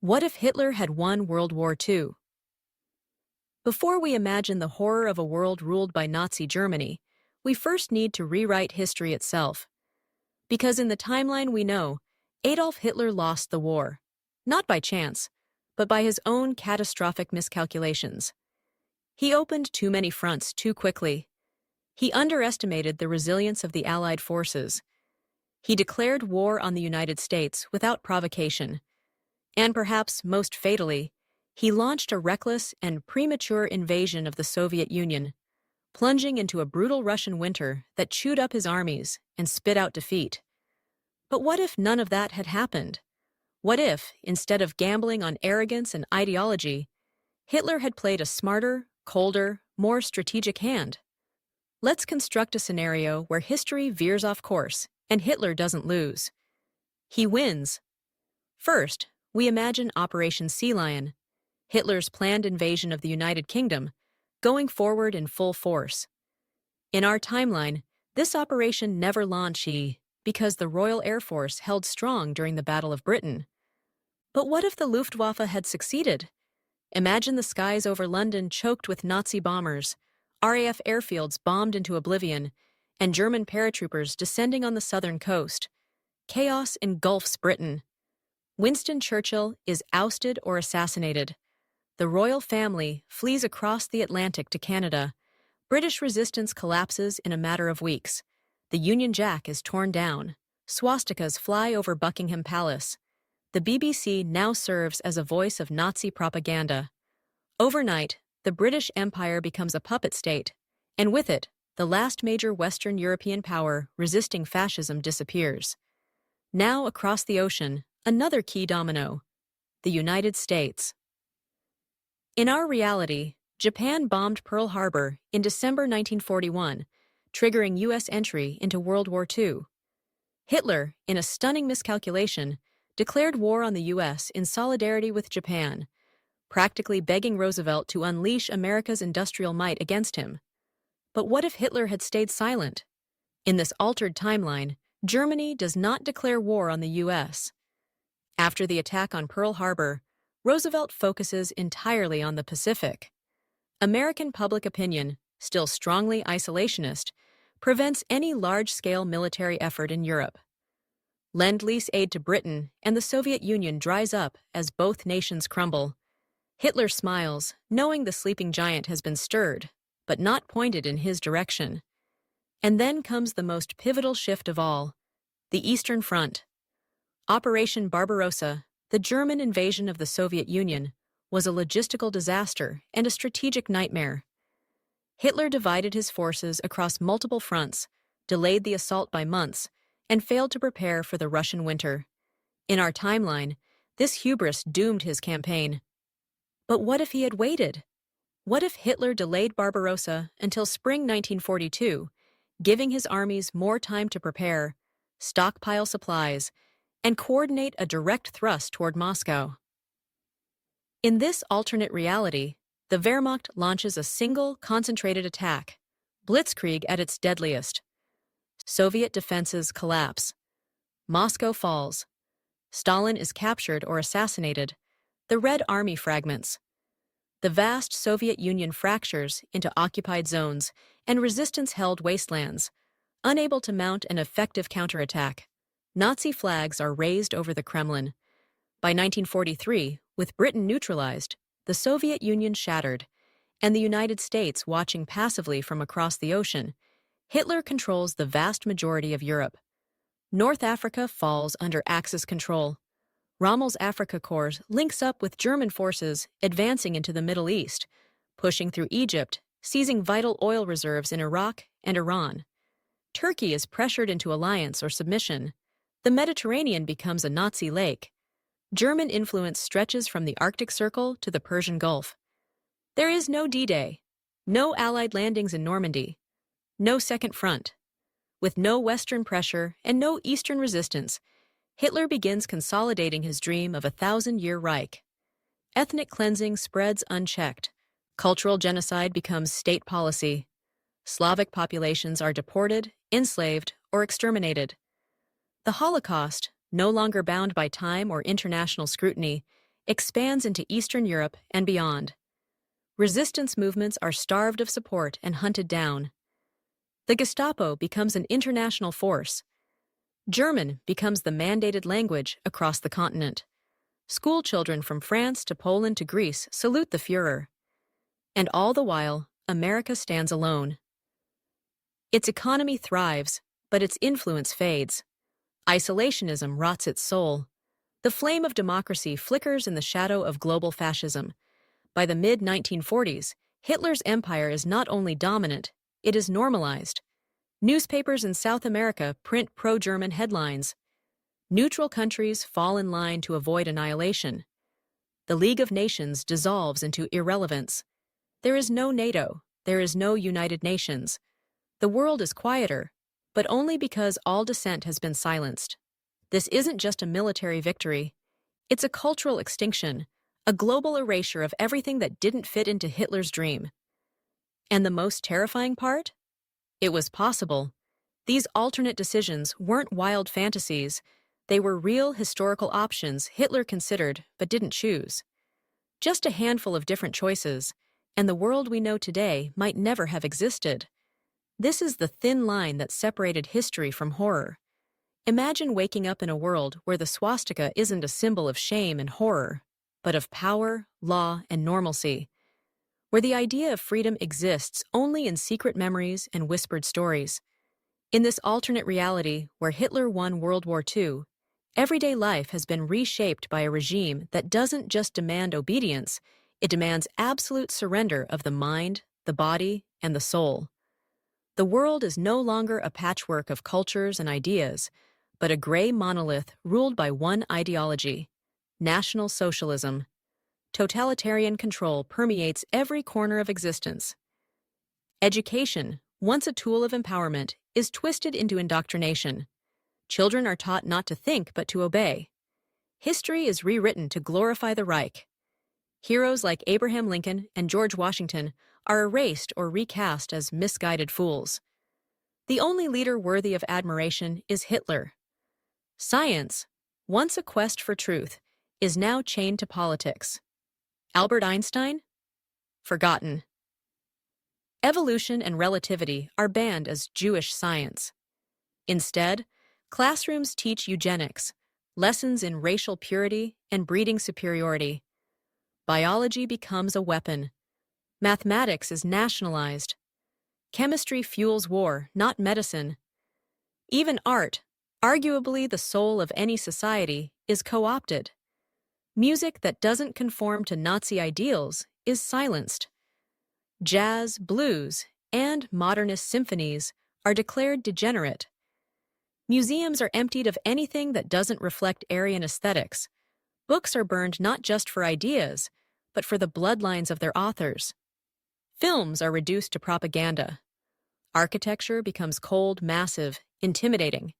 What if Hitler had won World War II? Before we imagine the horror of a world ruled by Nazi Germany, we first need to rewrite history itself. Because in the timeline we know, Adolf Hitler lost the war. Not by chance, but by his own catastrophic miscalculations. He opened too many fronts too quickly. He underestimated the resilience of the Allied forces. He declared war on the United States without provocation. And perhaps most fatally, he launched a reckless and premature invasion of the Soviet Union, plunging into a brutal Russian winter that chewed up his armies and spit out defeat. But what if none of that had happened? What if, instead of gambling on arrogance and ideology, Hitler had played a smarter, colder, more strategic hand? Let's construct a scenario where history veers off course and Hitler doesn't lose. He wins. First, we imagine Operation Sea Lion, Hitler's planned invasion of the United Kingdom, going forward in full force. In our timeline, this operation never launched because the Royal Air Force held strong during the Battle of Britain. But what if the Luftwaffe had succeeded? Imagine the skies over London choked with Nazi bombers, RAF airfields bombed into oblivion, and German paratroopers descending on the southern coast. Chaos engulfs Britain. Winston Churchill is ousted or assassinated. The royal family flees across the Atlantic to Canada. British resistance collapses in a matter of weeks. The Union Jack is torn down. Swastikas fly over Buckingham Palace. The BBC now serves as a voice of Nazi propaganda. Overnight, the British Empire becomes a puppet state, and with it, the last major Western European power resisting fascism disappears. Now, across the ocean, another key domino: the United States. In our reality, Japan bombed Pearl Harbor in December 1941, triggering U.S. entry into World War II. Hitler, in a stunning miscalculation, declared war on the U.S. in solidarity with Japan, practically begging Roosevelt to unleash America's industrial might against him. But what if Hitler had stayed silent? In this altered timeline, Germany does not declare war on the U.S. After the attack on Pearl Harbor, Roosevelt focuses entirely on the Pacific. American public opinion, still strongly isolationist, prevents any large-scale military effort in Europe. Lend-Lease aid to Britain and the Soviet Union dries up as both nations crumble. Hitler smiles, knowing the sleeping giant has been stirred, but not pointed in his direction. And then comes the most pivotal shift of all: the Eastern Front. Operation Barbarossa, the German invasion of the Soviet Union, was a logistical disaster and a strategic nightmare. Hitler divided his forces across multiple fronts, delayed the assault by months, and failed to prepare for the Russian winter. In our timeline, this hubris doomed his campaign. But what if he had waited? What if Hitler delayed Barbarossa until spring 1942, giving his armies more time to prepare, stockpile supplies, and coordinate a direct thrust toward Moscow? In this alternate reality, the Wehrmacht launches a single, concentrated attack, blitzkrieg at its deadliest. Soviet defenses collapse. Moscow falls. Stalin is captured or assassinated. The Red Army fragments. The vast Soviet Union fractures into occupied zones and resistance-held wastelands, unable to mount an effective counterattack. Nazi flags are raised over the Kremlin. By 1943, with Britain neutralized, the Soviet Union shattered, and the United States watching passively from across the ocean, Hitler controls the vast majority of Europe. North Africa falls under Axis control. Rommel's Afrika Korps links up with German forces advancing into the Middle East, pushing through Egypt, seizing vital oil reserves in Iraq and Iran. Turkey is pressured into alliance or submission. The Mediterranean becomes a Nazi lake. German influence stretches from the Arctic Circle to the Persian Gulf. There is no D-Day, no Allied landings in Normandy, no Second Front. With no Western pressure and no Eastern resistance, Hitler begins consolidating his dream of a 1,000-year Reich. Ethnic cleansing spreads unchecked. Cultural genocide becomes state policy. Slavic populations are deported, enslaved, or exterminated. The Holocaust, no longer bound by time or international scrutiny, expands into Eastern Europe and beyond. Resistance movements are starved of support and hunted down. The Gestapo becomes an international force. German becomes the mandated language across the continent. School children from France to Poland to Greece salute the Führer. And all the while, America stands alone. Its economy thrives, but its influence fades. Isolationism rots its soul. The flame of democracy flickers in the shadow of global fascism. By the mid-1940s, Hitler's empire is not only dominant, it is normalized. Newspapers in South America print pro-German headlines. Neutral countries fall in line to avoid annihilation. The League of Nations dissolves into irrelevance. There is no NATO, there is no United Nations. The world is quieter, but only because all dissent has been silenced. This isn't just a military victory. It's a cultural extinction, a global erasure of everything that didn't fit into Hitler's dream. And the most terrifying part? It was possible. These alternate decisions weren't wild fantasies. They were real historical options Hitler considered but didn't choose. Just a handful of different choices, and the world we know today might never have existed. This is the thin line that separated history from horror. Imagine waking up in a world where the swastika isn't a symbol of shame and horror, but of power, law, and normalcy. Where the idea of freedom exists only in secret memories and whispered stories. In this alternate reality where Hitler won World War II, everyday life has been reshaped by a regime that doesn't just demand obedience, it demands absolute surrender of the mind, the body, and the soul. The world is no longer a patchwork of cultures and ideas, but a gray monolith ruled by one ideology: National Socialism. Totalitarian control permeates every corner of existence. Education, once a tool of empowerment, is twisted into indoctrination. Children are taught not to think but to obey. History is rewritten to glorify the Reich. Heroes like Abraham Lincoln and George Washington are erased or recast as misguided fools. The only leader worthy of admiration is Hitler. Science, once a quest for truth, is now chained to politics. Albert Einstein? Forgotten. Evolution and relativity are banned as Jewish science. Instead, classrooms teach eugenics, lessons in racial purity and breeding superiority. Biology becomes a weapon. Mathematics is nationalized. Chemistry fuels war, not medicine. Even art, arguably the soul of any society, is co-opted. Music that doesn't conform to Nazi ideals is silenced. Jazz, blues, and modernist symphonies are declared degenerate. Museums are emptied of anything that doesn't reflect Aryan aesthetics. Books are burned not just for ideas, but for the bloodlines of their authors. Films are reduced to propaganda. Architecture becomes cold, massive, intimidating.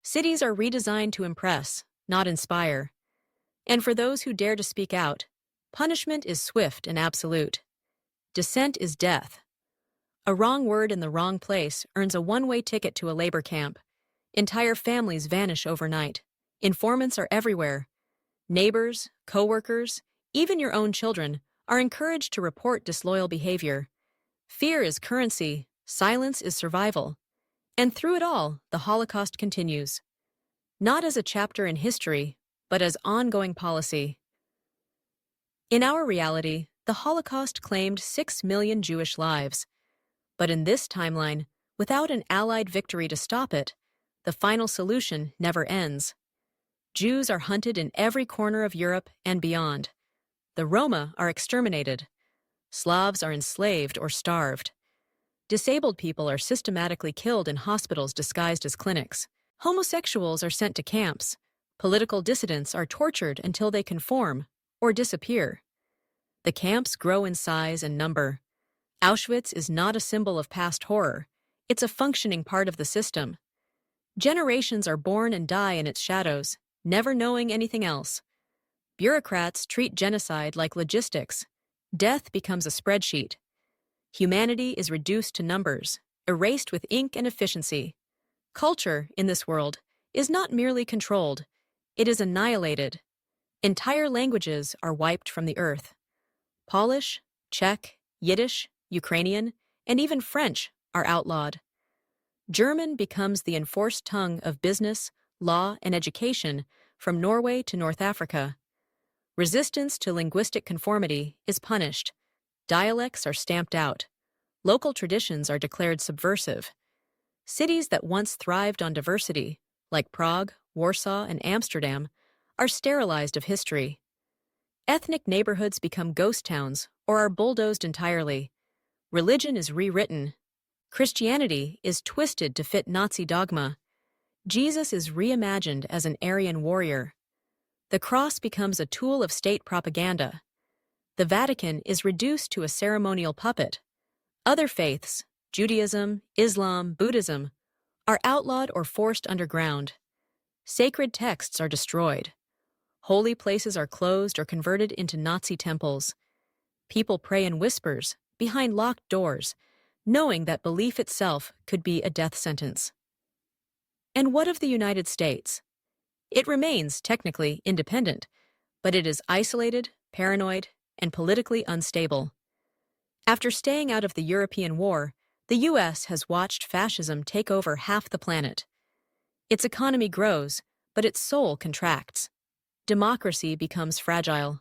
Cities are redesigned to impress, not inspire. And for those who dare to speak out, punishment is swift and absolute. Dissent is death. A wrong word in the wrong place earns a one-way ticket to a labor camp. Entire families vanish overnight. Informants are everywhere. Neighbors, co-workers, even your own children are encouraged to report disloyal behavior. Fear is currency, silence is survival. And through it all, the Holocaust continues. Not as a chapter in history, but as ongoing policy. In our reality, the Holocaust claimed 6 million Jewish lives. But in this timeline, without an Allied victory to stop it, the final solution never ends. Jews are hunted in every corner of Europe and beyond. The Roma are exterminated. Slavs are enslaved or starved. Disabled people are systematically killed in hospitals disguised as clinics. Homosexuals are sent to camps. Political dissidents are tortured until they conform or disappear. The camps grow in size and number. Auschwitz is not a symbol of past horror. It's a functioning part of the system. Generations are born and die in its shadows, never knowing anything else. Bureaucrats treat genocide like logistics. Death becomes a spreadsheet. Humanity is reduced to numbers, erased with ink and efficiency. Culture, in this world, is not merely controlled, it is annihilated. Entire languages are wiped from the earth. Polish, Czech, Yiddish, Ukrainian, and even French are outlawed. German becomes the enforced tongue of business, law, and education from Norway to North Africa. Resistance to linguistic conformity is punished. Dialects are stamped out. Local traditions are declared subversive. Cities that once thrived on diversity, like Prague, Warsaw, and Amsterdam, are sterilized of history. Ethnic neighborhoods become ghost towns or are bulldozed entirely. Religion is rewritten. Christianity is twisted to fit Nazi dogma. Jesus is reimagined as an Aryan warrior. The cross becomes a tool of state propaganda. The Vatican is reduced to a ceremonial puppet. Other faiths, Judaism, Islam, Buddhism, are outlawed or forced underground. Sacred texts are destroyed. Holy places are closed or converted into Nazi temples. People pray in whispers, behind locked doors, knowing that belief itself could be a death sentence. And what of the United States? It remains technically independent, but it is isolated, paranoid, and politically unstable. After staying out of the European war, the U.S. has watched fascism take over half the planet. Its economy grows, but its soul contracts. Democracy becomes fragile.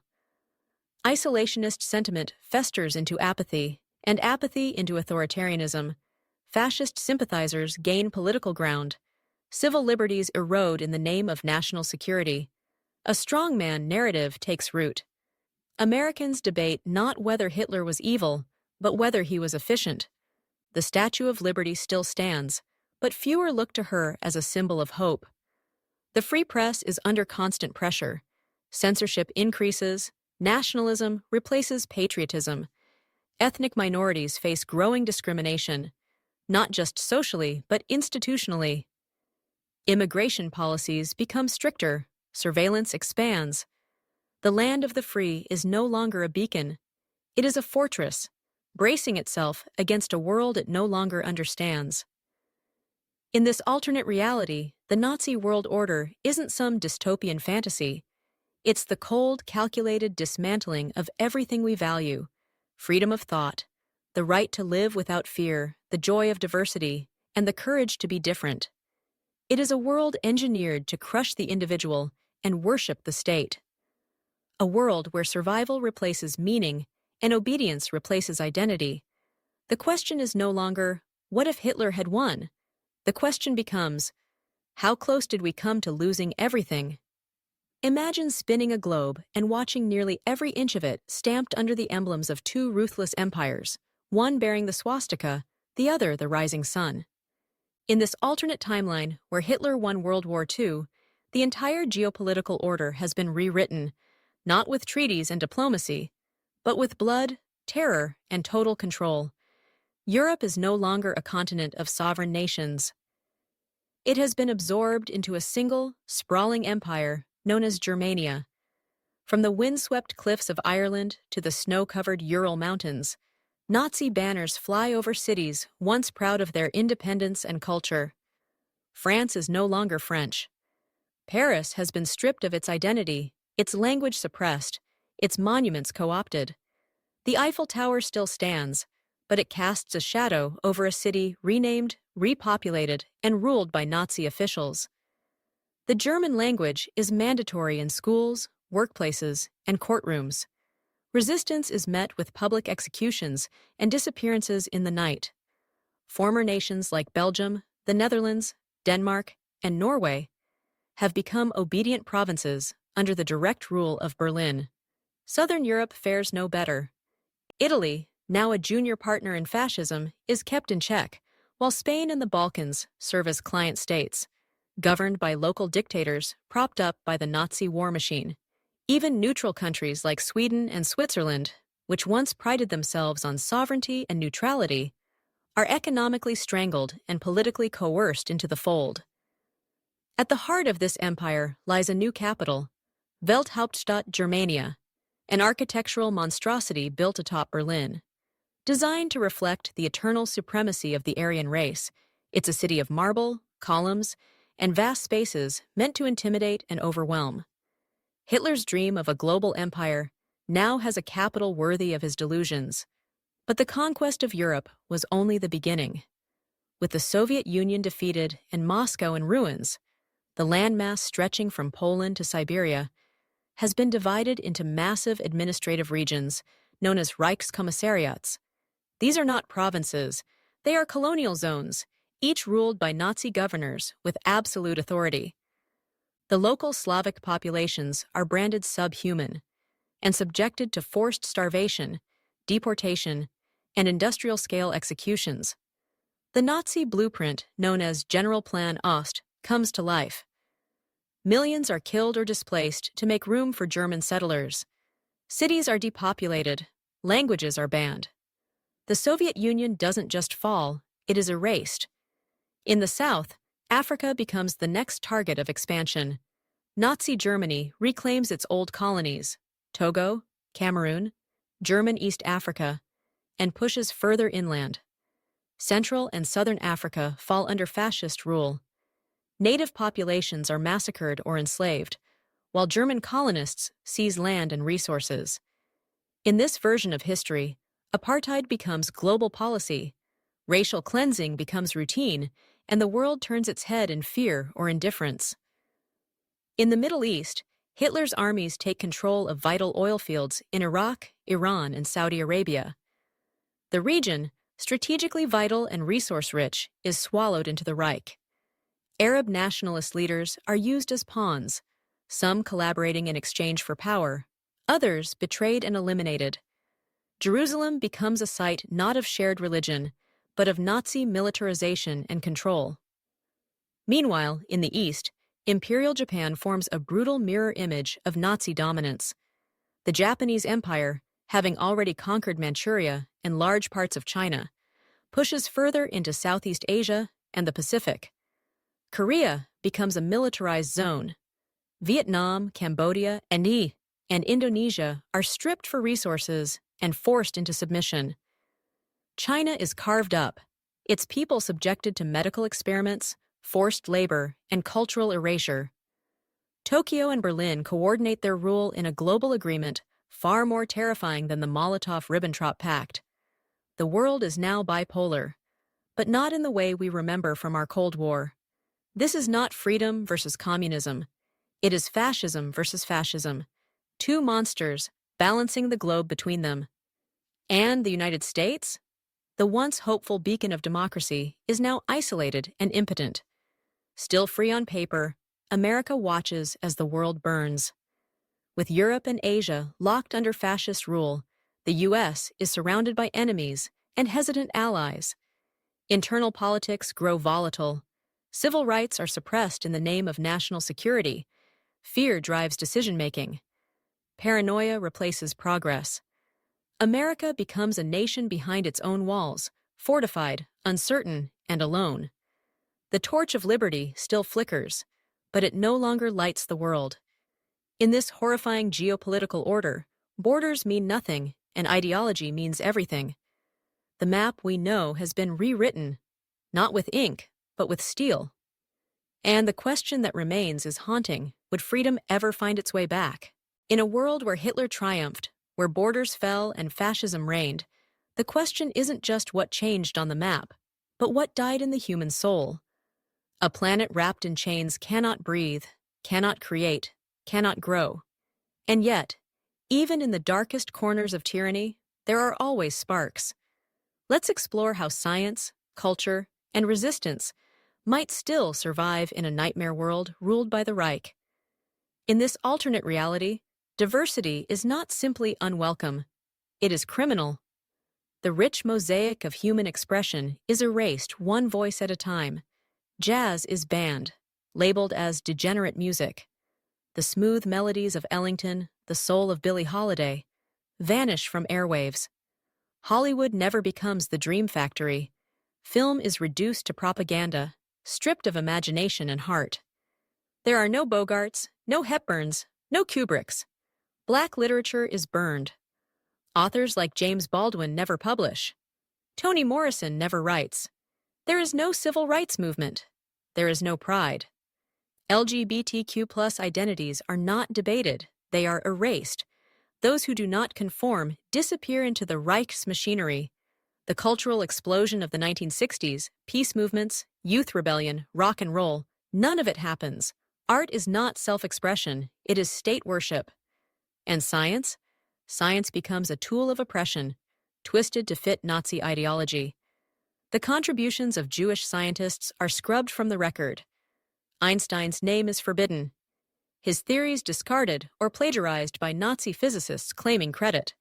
Isolationist sentiment festers into apathy, and apathy into authoritarianism. Fascist sympathizers gain political ground. Civil liberties erode in the name of national security. A strongman narrative takes root. Americans debate not whether Hitler was evil, but whether he was efficient. The Statue of Liberty still stands, but fewer look to her as a symbol of hope. The free press is under constant pressure. Censorship increases. Nationalism replaces patriotism. Ethnic minorities face growing discrimination, not just socially, but institutionally. Immigration policies become stricter. Surveillance expands. The land of the free is no longer a beacon. It is a fortress, bracing itself against a world it no longer understands. In this alternate reality, the Nazi world order isn't some dystopian fantasy. It's the cold, calculated dismantling of everything we value: freedom of thought, the right to live without fear, the joy of diversity, and the courage to be different. It is a world engineered to crush the individual and worship the state. A world where survival replaces meaning and obedience replaces identity. The question is no longer, what if Hitler had won? The question becomes, how close did we come to losing everything? Imagine spinning a globe and watching nearly every inch of it stamped under the emblems of two ruthless empires, one bearing the swastika, the other the rising sun. In this alternate timeline where Hitler won World War II, the entire geopolitical order has been rewritten, not with treaties and diplomacy, but with blood, terror, and total control. Europe is no longer a continent of sovereign nations. It has been absorbed into a single, sprawling empire known as Germania. From the windswept cliffs of Ireland to the snow-covered Ural Mountains, Nazi banners fly over cities once proud of their independence and culture. France is no longer French. Paris has been stripped of its identity, its language suppressed, its monuments co-opted. The Eiffel Tower still stands, but it casts a shadow over a city renamed, repopulated, and ruled by Nazi officials. The German language is mandatory in schools, workplaces, and courtrooms. Resistance is met with public executions and disappearances in the night. Former nations like Belgium, the Netherlands, Denmark, and Norway have become obedient provinces under the direct rule of Berlin. Southern Europe fares no better. Italy, now a junior partner in fascism, is kept in check, while Spain and the Balkans serve as client states, governed by local dictators propped up by the Nazi war machine. Even neutral countries like Sweden and Switzerland, which once prided themselves on sovereignty and neutrality, are economically strangled and politically coerced into the fold. At the heart of this empire lies a new capital, Welthauptstadt Germania, an architectural monstrosity built atop Berlin. Designed to reflect the eternal supremacy of the Aryan race, it's a city of marble, columns, and vast spaces meant to intimidate and overwhelm. Hitler's dream of a global empire now has a capital worthy of his delusions. But the conquest of Europe was only the beginning. With the Soviet Union defeated and Moscow in ruins, the landmass stretching from Poland to Siberia has been divided into massive administrative regions known as Reichskommissariats. These are not provinces, they are colonial zones, each ruled by Nazi governors with absolute authority. The local Slavic populations are branded subhuman and subjected to forced starvation, deportation, and industrial-scale executions. The Nazi blueprint, known as General Plan Ost, comes to life. Millions are killed or displaced to make room for German settlers. Cities are depopulated, languages are banned. The Soviet Union doesn't just fall, it is erased. In the south, Africa becomes the next target of expansion. Nazi Germany reclaims its old colonies, Togo, Cameroon, German East Africa, and pushes further inland. Central and Southern Africa fall under fascist rule. Native populations are massacred or enslaved, while German colonists seize land and resources. In this version of history, apartheid becomes global policy, racial cleansing becomes routine, and the world turns its head in fear or indifference. In the Middle East, Hitler's armies take control of vital oil fields in Iraq, Iran, and Saudi Arabia. The region, strategically vital and resource-rich, is swallowed into the Reich. Arab nationalist leaders are used as pawns, some collaborating in exchange for power, others betrayed and eliminated. Jerusalem becomes a site not of shared religion, but of Nazi militarization and control. Meanwhile, in the East, Imperial Japan forms a brutal mirror image of Nazi dominance. The Japanese Empire, having already conquered Manchuria and large parts of China, pushes further into Southeast Asia and the Pacific. Korea becomes a militarized zone. Vietnam, Cambodia, and Indonesia are stripped for resources and forced into submission. China is carved up, its people subjected to medical experiments, forced labor, and cultural erasure. Tokyo and Berlin coordinate their rule in a global agreement far more terrifying than the Molotov-Ribbentrop Pact. The world is now bipolar, but not in the way we remember from our Cold War. This is not freedom versus communism. It is fascism versus fascism. Two monsters balancing the globe between them. And the United States? The once hopeful beacon of democracy is now isolated and impotent. Still free on paper, America watches as the world burns. With Europe and Asia locked under fascist rule, the U.S. is surrounded by enemies and hesitant allies. Internal politics grow volatile. Civil rights are suppressed in the name of national security. Fear drives decision-making. Paranoia replaces progress. America becomes a nation behind its own walls, fortified, uncertain, and alone. The torch of liberty still flickers, but it no longer lights the world. In this horrifying geopolitical order, borders mean nothing and ideology means everything. The map we know has been rewritten, not with ink, but with steel. And the question that remains is haunting: would freedom ever find its way back? In a world where Hitler triumphed, where borders fell and fascism reigned, the question isn't just what changed on the map, but what died in the human soul. A planet wrapped in chains cannot breathe, cannot create, cannot grow. And yet, even in the darkest corners of tyranny, there are always sparks. Let's explore how science, culture, and resistance might still survive in a nightmare world ruled by the Reich. In this alternate reality, diversity is not simply unwelcome, it is criminal. The rich mosaic of human expression is erased one voice at a time. Jazz is banned, labeled as degenerate music. The smooth melodies of Ellington, the soul of Billie Holiday, vanish from airwaves. Hollywood never becomes the dream factory. Film is reduced to propaganda, stripped of imagination and heart. There are no Bogarts, no Hepburns, no Kubricks. Black literature is burned. Authors like James Baldwin never publish. Toni Morrison never writes. There is no civil rights movement. There is no pride. LGBTQ+ identities are not debated, they are erased. Those who do not conform disappear into the Reich's machinery. The cultural explosion of the 1960s, peace movements, youth rebellion, rock and roll, none of it happens. Art is not self-expression, it is state worship. And science? Science becomes a tool of oppression, twisted to fit Nazi ideology. The contributions of Jewish scientists are scrubbed from the record. Einstein's name is forbidden. His theories discarded or plagiarized by Nazi physicists claiming credit.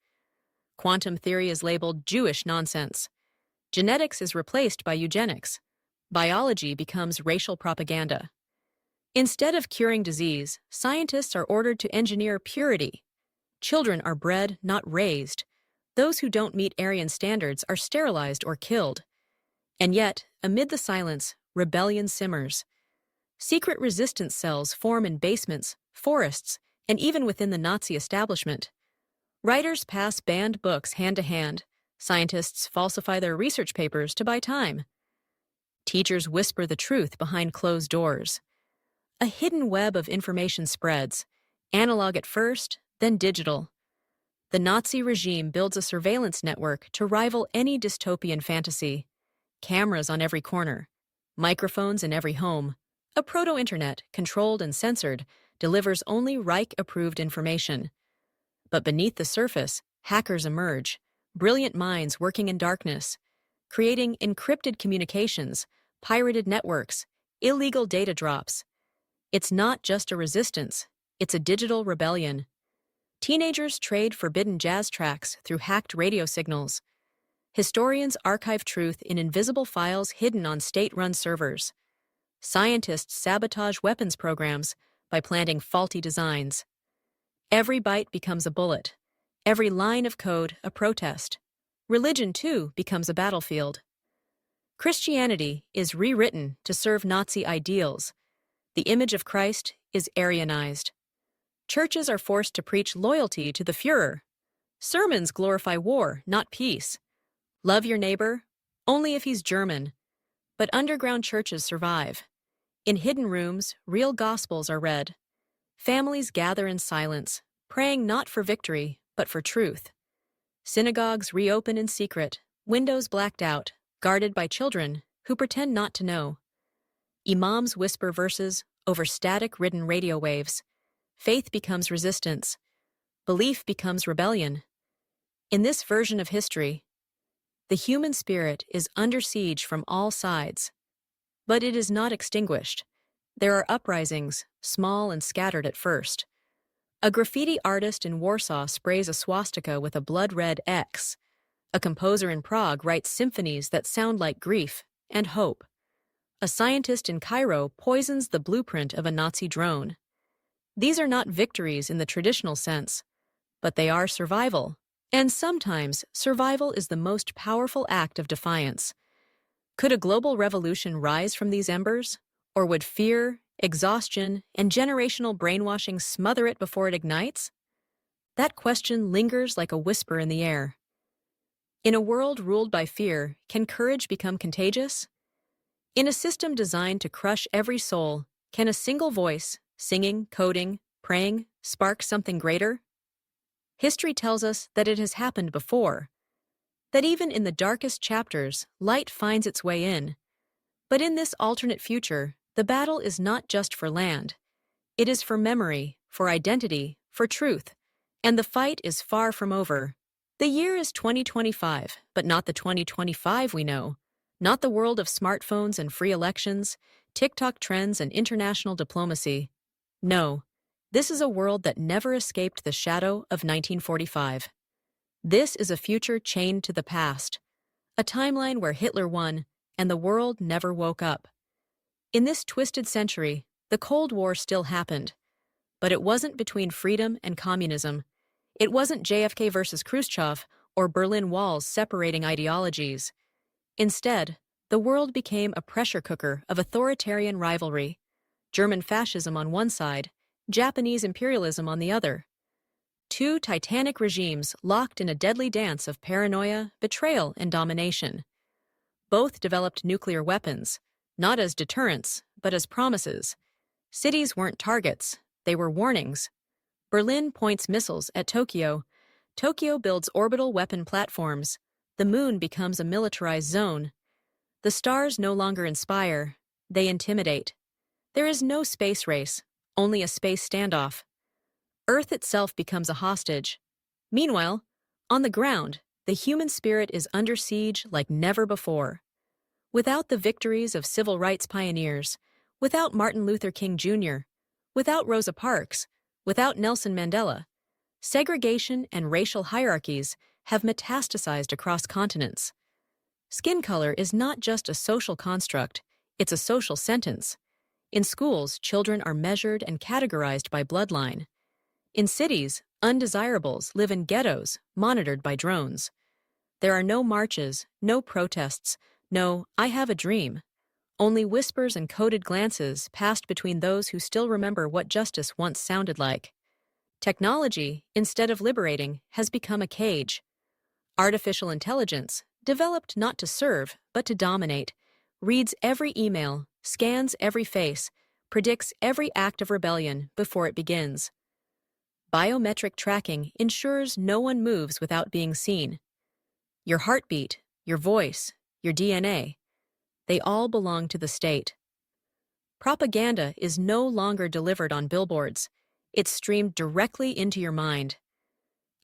Quantum theory is labeled Jewish nonsense. Genetics is replaced by eugenics. Biology becomes racial propaganda. Instead of curing disease, scientists are ordered to engineer purity. Children are bred, not raised. Those who don't meet Aryan standards are sterilized or killed. And yet, amid the silence, rebellion simmers. Secret resistance cells form in basements, forests, and even within the Nazi establishment. Writers pass banned books hand to hand. Scientists falsify their research papers to buy time. Teachers whisper the truth behind closed doors. A hidden web of information spreads, analog at first, then digital. The Nazi regime builds a surveillance network to rival any dystopian fantasy. Cameras on every corner, microphones in every home. A proto-internet, controlled and censored, delivers only Reich-approved information. But beneath the surface, hackers emerge, brilliant minds working in darkness, creating encrypted communications, pirated networks, illegal data drops. It's not just a resistance, it's a digital rebellion. Teenagers trade forbidden jazz tracks through hacked radio signals. Historians archive truth in invisible files hidden on state-run servers. Scientists sabotage weapons programs by planting faulty designs. Every byte becomes a bullet. Every line of code a protest. Religion, too, becomes a battlefield. Christianity is rewritten to serve Nazi ideals. The image of Christ is Aryanized. Churches are forced to preach loyalty to the Führer. Sermons glorify war, not peace. Love your neighbor, only if he's German. But underground churches survive. In hidden rooms, real gospels are read. Families gather in silence, praying not for victory, but for truth. Synagogues reopen in secret, windows blacked out, guarded by children who pretend not to know. Imams whisper verses over static-ridden radio waves. Faith becomes resistance. Belief becomes rebellion. In this version of history, the human spirit is under siege from all sides. But it is not extinguished. There are uprisings, small and scattered at first. A graffiti artist in Warsaw sprays a swastika with a blood-red X. A composer in Prague writes symphonies that sound like grief and hope. A scientist in Cairo poisons the blueprint of a Nazi drone. These are not victories in the traditional sense, but they are survival. And sometimes, survival is the most powerful act of defiance. Could a global revolution rise from these embers? Or would fear, exhaustion, and generational brainwashing smother it before it ignites? That question lingers like a whisper in the air. In a world ruled by fear, can courage become contagious? In a system designed to crush every soul, can a single voice, singing, coding, praying, spark something greater? History tells us that it has happened before, that even in the darkest chapters, light finds its way in. But in this alternate future, the battle is not just for land. It is for memory, for identity, for truth. And the fight is far from over. The year is 2025, but not the 2025 we know. Not the world of smartphones and free elections, TikTok trends and international diplomacy. No, this is a world that never escaped the shadow of 1945. This is a future chained to the past, a timeline where Hitler won and the world never woke up. In this twisted century, the Cold War still happened, but it wasn't between freedom and communism. It wasn't JFK versus Khrushchev or Berlin walls separating ideologies. Instead, the world became a pressure cooker of authoritarian rivalry, German fascism on one side, Japanese imperialism on the other. Two titanic regimes locked in a deadly dance of paranoia, betrayal, and domination. Both developed nuclear weapons, not as deterrents, but as promises. Cities weren't targets, they were warnings. Berlin points missiles at Tokyo. Tokyo builds orbital weapon platforms. The moon becomes a militarized zone. The stars no longer inspire, they intimidate. There is no space race, only a space standoff. Earth itself becomes a hostage. Meanwhile, on the ground, the human spirit is under siege like never before. Without the victories of civil rights pioneers, without Martin Luther King Jr., without Rosa Parks, without Nelson Mandela, segregation and racial hierarchies have metastasized across continents. Skin color is not just a social construct, it's a social sentence. In schools, children are measured and categorized by bloodline. In cities, undesirables live in ghettos, monitored by drones. There are no marches, no protests, no "I have a dream." Only whispers and coded glances passed between those who still remember what justice once sounded like. Technology, instead of liberating, has become a cage. Artificial intelligence, developed not to serve, but to dominate, reads every email, scans every face, predicts every act of rebellion before it begins. Biometric tracking ensures no one moves without being seen. Your heartbeat, your voice, your DNA, they all belong to the state. Propaganda is no longer delivered on billboards. It's streamed directly into your mind.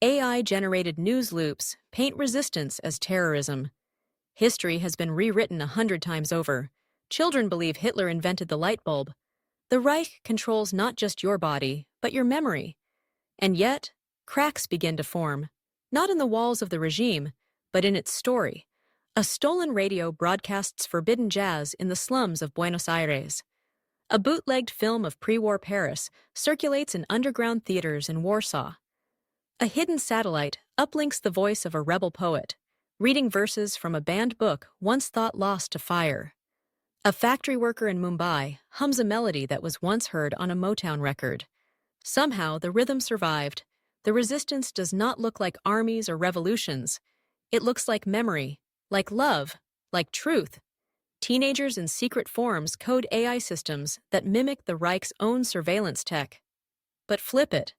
AI-generated news loops paint resistance as terrorism. History has been rewritten 100 times over. Children believe Hitler invented the light bulb. The Reich controls not just your body, but your memory. And yet, cracks begin to form, not in the walls of the regime, but in its story. A stolen radio broadcasts forbidden jazz in the slums of Buenos Aires. A bootlegged film of pre-war Paris circulates in underground theaters in Warsaw. A hidden satellite uplinks the voice of a rebel poet, reading verses from a banned book once thought lost to fire. A factory worker in Mumbai hums a melody that was once heard on a Motown record. Somehow, the rhythm survived. The resistance does not look like armies or revolutions. It looks like memory, like love, like truth. Teenagers in secret forums code AI systems that mimic the Reich's own surveillance tech. But flip it.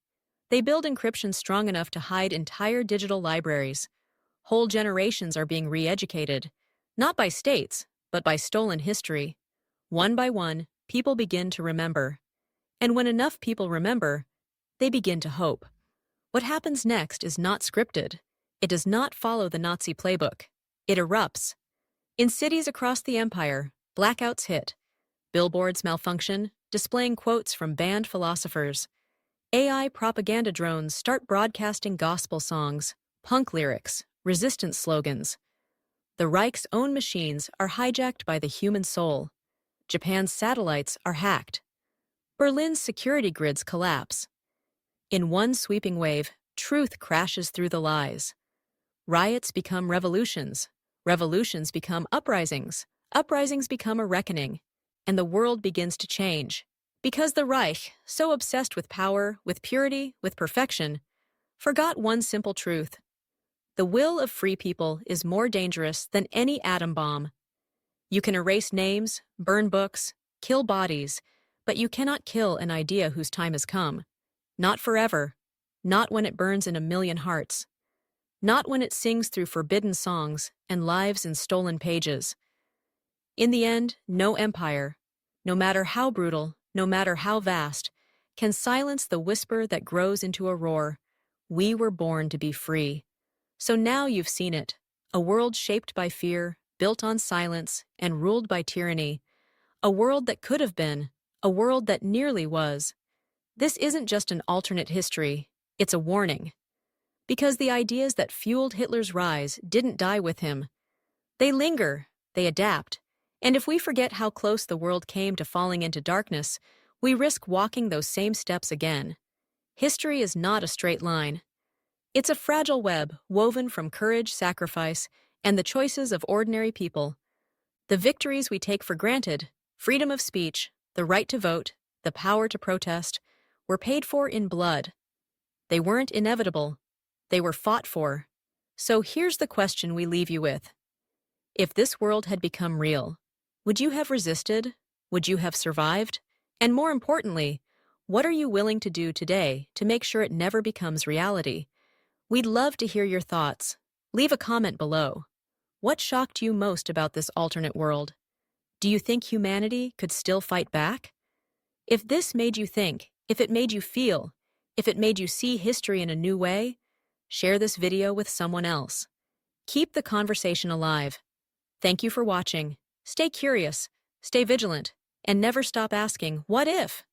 They build encryption strong enough to hide entire digital libraries. Whole generations are being re-educated, not by states, but by stolen history. One by one, people begin to remember. And when enough people remember, they begin to hope. What happens next is not scripted. It does not follow the Nazi playbook. It erupts. In cities across the empire, blackouts hit. Billboards malfunction, displaying quotes from banned philosophers. AI propaganda drones start broadcasting gospel songs, punk lyrics, resistance slogans. The Reich's own machines are hijacked by the human soul. Japan's satellites are hacked. Berlin's security grids collapse. In one sweeping wave, truth crashes through the lies. Riots become revolutions. Revolutions become uprisings. Uprisings become a reckoning. And the world begins to change. Because the Reich, so obsessed with power, with purity, with perfection, forgot one simple truth. The will of free people is more dangerous than any atom bomb. You can erase names, burn books, kill bodies, but you cannot kill an idea whose time has come. Not forever. Not when it burns in a million hearts. Not when it sings through forbidden songs and lives in stolen pages. In the end, no empire, no matter how brutal, no matter how vast, can silence the whisper that grows into a roar. We were born to be free. So now you've seen it. A world shaped by fear, built on silence, and ruled by tyranny. A world that could have been. A world that nearly was. This isn't just an alternate history. It's a warning. Because the ideas that fueled Hitler's rise didn't die with him. They linger, they adapt, and if we forget how close the world came to falling into darkness, we risk walking those same steps again. History is not a straight line. It's a fragile web woven from courage, sacrifice, and the choices of ordinary people. The victories we take for granted, freedom of speech, the right to vote, the power to protest, were paid for in blood. They weren't inevitable. They were fought for. So here's the question we leave you with. If this world had become real, would you have resisted? Would you have survived? And more importantly, What are you willing to do today to make sure it never becomes reality? We'd love to hear your thoughts. Leave a comment below. What shocked you most about this alternate world? Do you think humanity could still fight back? If this made you think, if it made you feel, if it made you see history in a new way, share this video with someone else. Keep the conversation alive. Thank you for watching. Stay curious, stay vigilant, and never stop asking, what if?